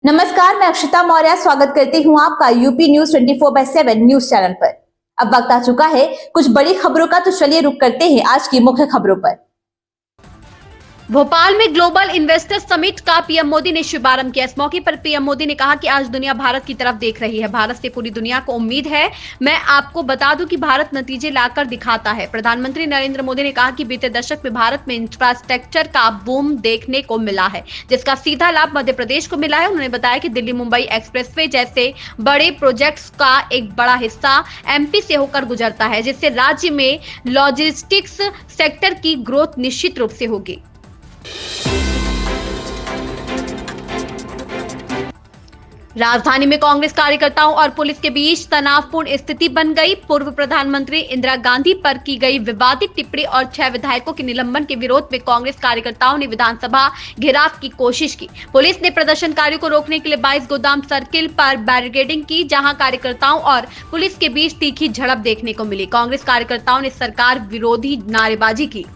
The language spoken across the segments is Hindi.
नमस्कार, मैं अक्षिता मौर्य स्वागत करती हूं आपका यूपी न्यूज 24/7 न्यूज चैनल पर। अब वक्त आ चुका है कुछ बड़ी खबरों का, तो चलिए रुक करते हैं आज की मुख्य खबरों पर। भोपाल में ग्लोबल इन्वेस्टर्स समिट का पीएम मोदी ने शुभारंभ किया। इस मौके पर पीएम मोदी ने कहा कि आज दुनिया भारत की तरफ देख रही है। भारत से पूरी दुनिया को उम्मीद है। मैं आपको बता दूं कि भारत नतीजे लाकर दिखाता है। प्रधानमंत्री नरेंद्र मोदी ने कहा कि बीते दशक में भारत में इंफ्रास्ट्रक्चर का बूम देखने को मिला है, जिसका सीधा लाभ मध्य प्रदेश को मिला है। उन्होंने बताया कि दिल्ली मुंबई एक्सप्रेसवे जैसे बड़े प्रोजेक्ट्स का एक बड़ा हिस्सा एमपी से होकर गुजरता है, जिससे राज्य में लॉजिस्टिक्स सेक्टर की ग्रोथ निश्चित रूप से होगी। राजधानी में कांग्रेस कार्यकर्ताओं और पुलिस के बीच तनावपूर्ण स्थिति बन गई। पूर्व प्रधानमंत्री इंदिरा गांधी पर की गई विवादित टिप्पणी और 6 विधायकों के निलंबन के विरोध में कांग्रेस कार्यकर्ताओं ने विधानसभा घेराव की कोशिश की। पुलिस ने प्रदर्शनकारियों को रोकने के लिए 22 गोदाम सर्किल पर बैरिकेडिंग की, जहां कार्यकर्ताओं और पुलिस के बीच तीखी झड़प देखने को मिली। कांग्रेस कार्यकर्ताओं ने सरकार विरोधी नारेबाजी की।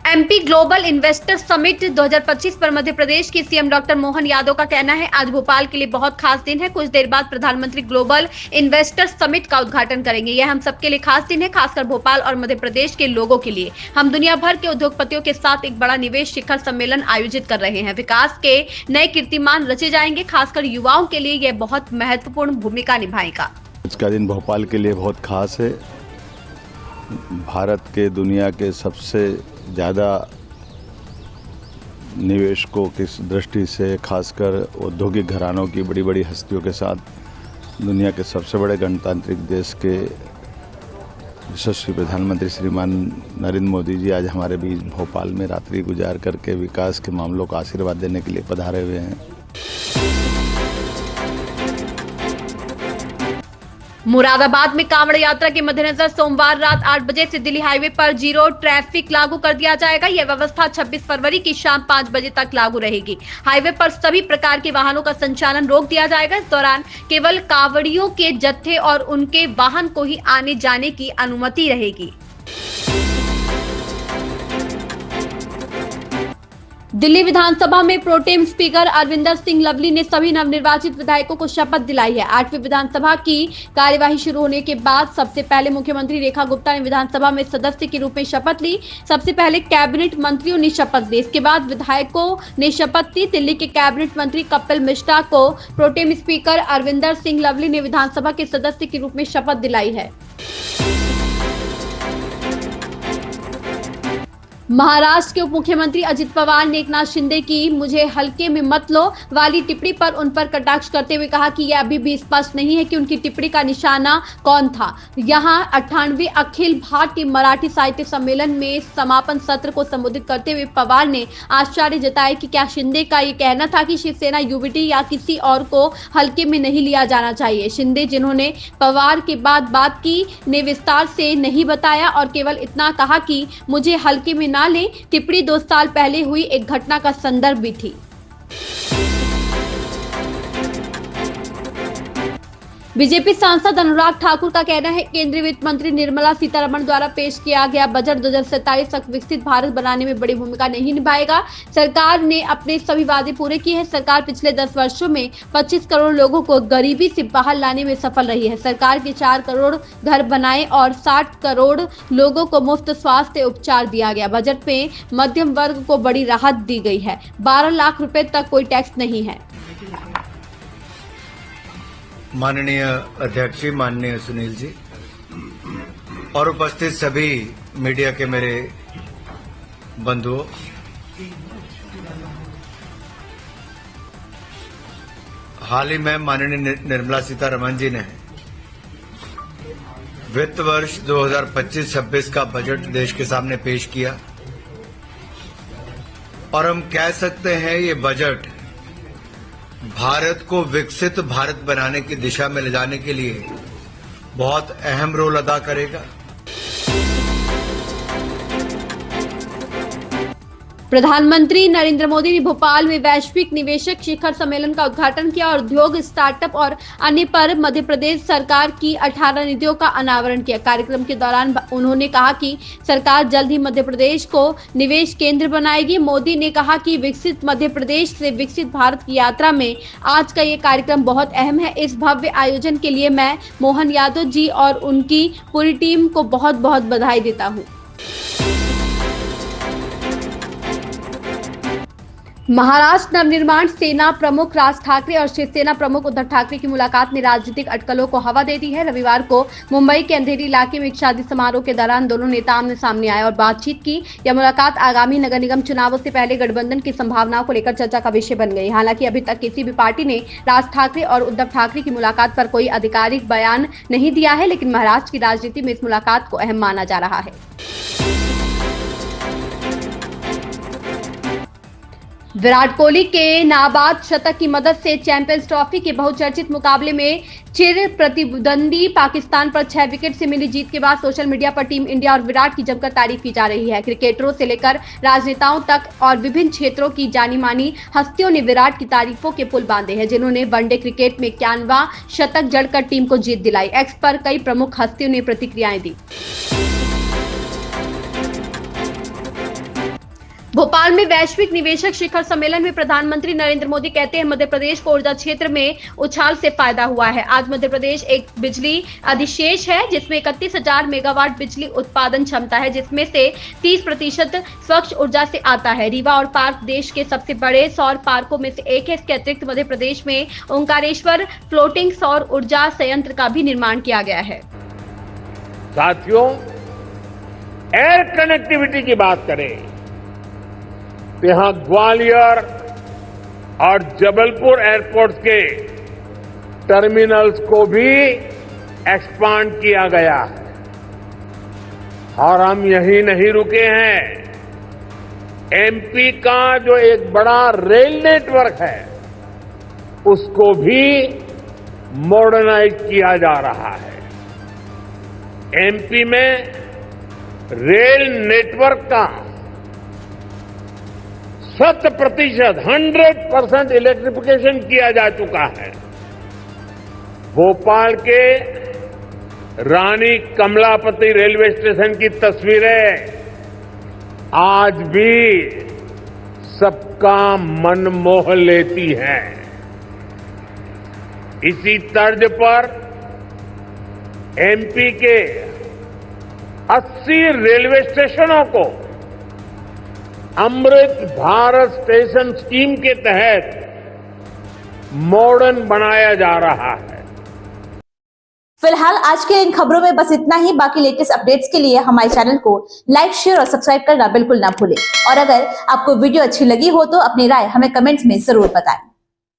एमपी ग्लोबल इन्वेस्टर समिट 2025 पर मध्य प्रदेश के सीएम डॉक्टर मोहन यादव का कहना है, आज भोपाल के लिए बहुत खास दिन है। कुछ देर बाद प्रधानमंत्री ग्लोबल इन्वेस्टर समिट का उद्घाटन करेंगे। यह हम सबके लिए खास दिन है, खासकर भोपाल और मध्य प्रदेश के लोगों के लिए। हम दुनिया भर के उद्योगपतियों के साथ एक बड़ा निवेश शिखर सम्मेलन आयोजित कर रहे हैं। विकास के नए कीर्तिमान रचे जाएंगे। खासकर युवाओं के लिए यह बहुत महत्वपूर्ण भूमिका निभाएगा। आज का दिन भोपाल के लिए बहुत खास है। भारत के दुनिया के सबसे ज़्यादा निवेशकों की दृष्टि से, खासकर औद्योगिक घरानों की बड़ी बड़ी हस्तियों के साथ दुनिया के सबसे बड़े गणतांत्रिक देश के यशस्वी प्रधानमंत्री श्रीमान नरेंद्र मोदी जी आज हमारे बीच भोपाल में रात्रि गुजार करके विकास के मामलों का आशीर्वाद देने के लिए पधारे हुए हैं। मुरादाबाद में कांवड़ यात्रा के मद्देनजर सोमवार रात 8 बजे से दिल्ली हाईवे पर जीरो ट्रैफिक लागू कर दिया जाएगा। यह व्यवस्था 26 फरवरी की शाम 5 बजे तक लागू रहेगी। हाईवे पर सभी प्रकार के वाहनों का संचालन रोक दिया जाएगा। इस दौरान केवल कांवड़ियों के जत्थे और उनके वाहन को ही आने जाने की अनुमति रहेगी। दिल्ली विधानसभा में प्रोटेम स्पीकर अरविंदर सिंह लवली ने सभी नवनिर्वाचित विधायकों को शपथ दिलाई है। 8वीं विधानसभा की कार्यवाही शुरू होने के बाद सबसे पहले मुख्यमंत्री रेखा गुप्ता ने विधानसभा में सदस्य के रूप में शपथ ली। सबसे पहले कैबिनेट मंत्रियों ने शपथ ली, इसके बाद विधायकों ने शपथ ली। दिल्ली के कैबिनेट मंत्री कपिल मिश्रा को प्रोटेम स्पीकर अरविंदर सिंह लवली ने विधानसभा के सदस्य के रूप में शपथ दिलाई है। महाराष्ट्र के उप मुख्यमंत्री अजित पवार ने एकनाथ शिंदे की "मुझे हल्के में मत लो" वाली टिप्पणी पर उन पर कटाक्ष करते हुए कहा कि यह अभी भी स्पष्ट नहीं है कि उनकी टिप्पणी का निशाना कौन था। यहां 98वें अखिल भारतीय मराठी साहित्य सम्मेलन में समापन सत्र को संबोधित करते हुए पवार ने आश्चर्य जताया कि क्या शिंदे का ये कहना था कि शिवसेना, यूबीटी या किसी और को हल्के में नहीं लिया जाना चाहिए। शिंदे, जिन्होंने पवार के बाद बात की, ने विस्तार से नहीं बताया और केवल इतना कहा कि "मुझे हल्के में ना ले" टिप्पणी 2 साल पहले हुई एक घटना का संदर्भ भी थी। बीजेपी सांसद अनुराग ठाकुर का कहना है, केंद्रीय वित्त मंत्री निर्मला सीतारमण द्वारा पेश किया गया बजट 2047 तक विकसित भारत बनाने में बड़ी भूमिका नहीं निभाएगा। सरकार ने अपने सभी वादे पूरे किए हैं। सरकार पिछले 10 वर्षों में 25 करोड़ लोगों को गरीबी से बाहर लाने में सफल रही है। सरकार के 4 करोड़ घर बनाए और 60 करोड़ लोगों को मुफ्त स्वास्थ्य उपचार दिया गया। बजट में मध्यम वर्ग को बड़ी राहत दी गई है। 12 लाख रुपए तक कोई टैक्स नहीं है। माननीय अध्यक्ष जी, माननीय सुनील जी और उपस्थित सभी मीडिया के मेरे बंधुओं, हाल ही में माननीय निर्मला सीतारमण जी ने वित्त वर्ष 2025-26 का बजट देश के सामने पेश किया और हम कह सकते हैं ये बजट भारत को विकसित भारत बनाने की दिशा में ले जाने के लिए बहुत अहम रोल अदा करेगा। प्रधानमंत्री नरेंद्र मोदी ने भोपाल में वैश्विक निवेशक शिखर सम्मेलन का उद्घाटन किया और उद्योग, स्टार्टअप और अन्य पर मध्य प्रदेश सरकार की 18 नीतियों का अनावरण किया। कार्यक्रम के दौरान उन्होंने कहा कि सरकार जल्द ही मध्य प्रदेश को निवेश केंद्र बनाएगी। मोदी ने कहा कि विकसित मध्य प्रदेश से विकसित भारत की यात्रा में आज का ये कार्यक्रम बहुत अहम है। इस भव्य आयोजन के लिए मैं मोहन यादव जी और उनकी पूरी टीम को बहुत बहुत बधाई देता हूँ। महाराष्ट्र नवनिर्माण सेना प्रमुख राज ठाकरे और शिवसेना प्रमुख उद्धव ठाकरे की मुलाकात ने राजनीतिक अटकलों को हवा दे दी है। रविवार को मुंबई के अंधेरी इलाके में एक शादी समारोह के दौरान दोनों नेता आमने सामने आए और बातचीत की। यह मुलाकात आगामी नगर निगम चुनावों से पहले गठबंधन की संभावनाओं को लेकर चर्चा का विषय बन गई। हालांकि अभी तक किसी भी पार्टी ने राज ठाकरे और उद्धव ठाकरे की मुलाकात पर कोई आधिकारिक बयान नहीं दिया है, लेकिन महाराष्ट्र की राजनीति में इस मुलाकात को अहम माना जा रहा है। विराट कोहली के नाबाद शतक की मदद से चैंपियंस ट्रॉफी के बहुचर्चित मुकाबले में चिर प्रतिद्वंदी पाकिस्तान पर 6 विकेट से मिली जीत के बाद सोशल मीडिया पर टीम इंडिया और विराट की जमकर तारीफ की जा रही है। क्रिकेटरों से लेकर राजनेताओं तक और विभिन्न क्षेत्रों की जानी मानी हस्तियों ने विराट की तारीफों के पुल बांधे हैं, जिन्होंने वनडे क्रिकेट में 91वां शतक जड़कर टीम को जीत दिलाई। एक्स पर कई प्रमुख हस्तियों ने प्रतिक्रियाएं दी। भोपाल में वैश्विक निवेशक शिखर सम्मेलन में प्रधानमंत्री नरेंद्र मोदी कहते हैं मध्य प्रदेश को ऊर्जा क्षेत्र में उछाल से फायदा हुआ है। आज मध्य प्रदेश एक बिजली अधिशेष है जिसमें 31,000 मेगावाट बिजली उत्पादन क्षमता है, जिसमें से 30% स्वच्छ ऊर्जा से आता है। रीवा और पार्क देश के सबसे बड़े सौर पार्कों में से एक है। इसके अतिरिक्त मध्य प्रदेश में ओंकारेश्वर फ्लोटिंग सौर ऊर्जा संयंत्र का भी निर्माण किया गया है। साथियों, एयर कनेक्टिविटी की बात करें तो यहां ग्वालियर और जबलपुर एयरपोर्ट के टर्मिनल्स को भी एक्सपांड किया गया है और हम यही नहीं रुके हैं। एमपी का जो एक बड़ा रेल नेटवर्क है उसको भी मॉडर्नाइज किया जा रहा है। एमपी में रेल नेटवर्क का 100% इलेक्ट्रिफिकेशन किया जा चुका है। भोपाल के रानी कमलापति रेलवे स्टेशन की तस्वीरें आज भी सबका मन मोह लेती हैं। इसी तर्ज पर एमपी के 80 रेलवे स्टेशनों को अमृत भारत स्टेशन स्कीम के तहत मॉडर्न बनाया जा रहा है। फिलहाल आज के इन खबरों में बस इतना ही। बाकी लेटेस्ट अपडेट्स के लिए हमारे चैनल को लाइक, शेयर और सब्सक्राइब करना बिल्कुल ना भूलें। और अगर आपको वीडियो अच्छी लगी हो तो अपनी राय हमें कमेंट्स में जरूर बताएं।